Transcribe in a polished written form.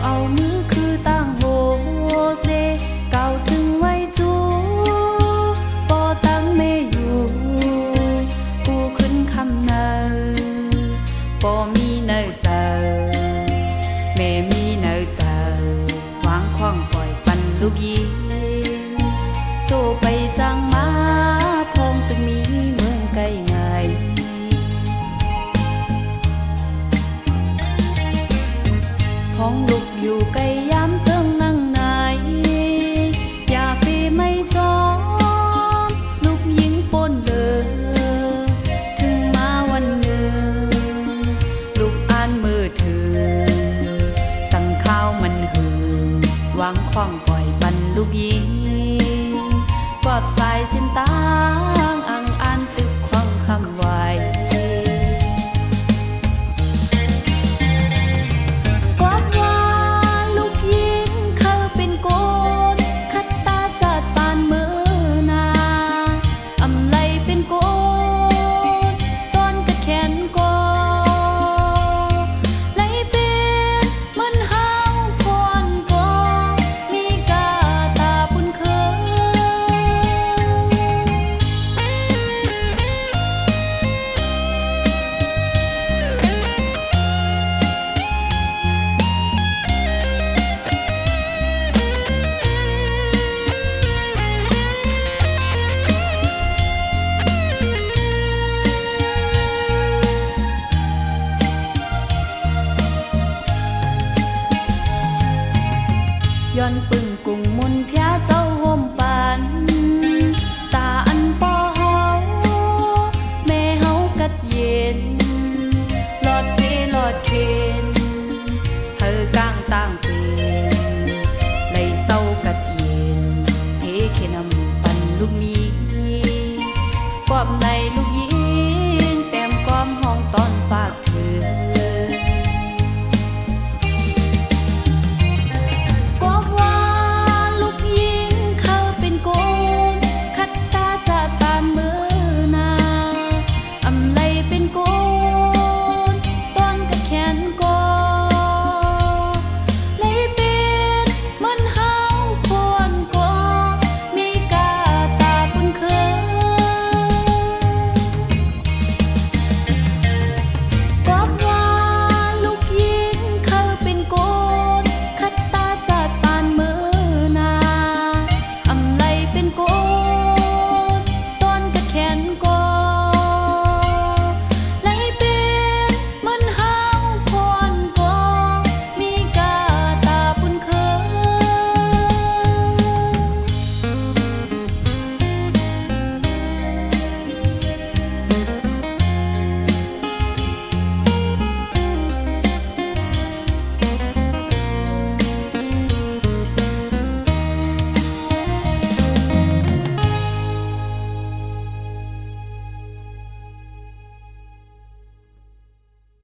เอามือคือตั้งโหเซเก่าถึงไว้จูปอตั้งไม่อยู่กูขึ้นคำเนอปอมีเนอเจอแม่มีเนอเจอวางคว้างปล่อยปันลูกยิงโจไปจังมาพองตึงมีเมืองไกลไงพองลูกอยู่ไกลย้ำเจิงนั่งไหนอยากไปไม่จอมลูกยิงปนเลยถึงมาวันหนึ่งลูกอ่านมือถือสั่งข้าวมันหืนวางคว้างปล่อยปันลูกยิงกวาบสายเส้นตางอ่างอ่านตึกควังคำไว้กวาบว่าลูกยิงเขาเป็นโกนคัดตาจัดปานเมื่อนาอำไลเป็นโกนตอนกระแขนกอไลเป็นมันหาวพรกอมีกาตาปุ่นเคยย้อนปึ่งกุ้งมุนเพียเจ้าห่มปันตาอันปอเฮาแม่เฮากัดเย็นหลอดเพหลอดเคนเฮอกลางต่างเป็นไหลเศร้ากัดเย็นเพเคนำปันลูกมี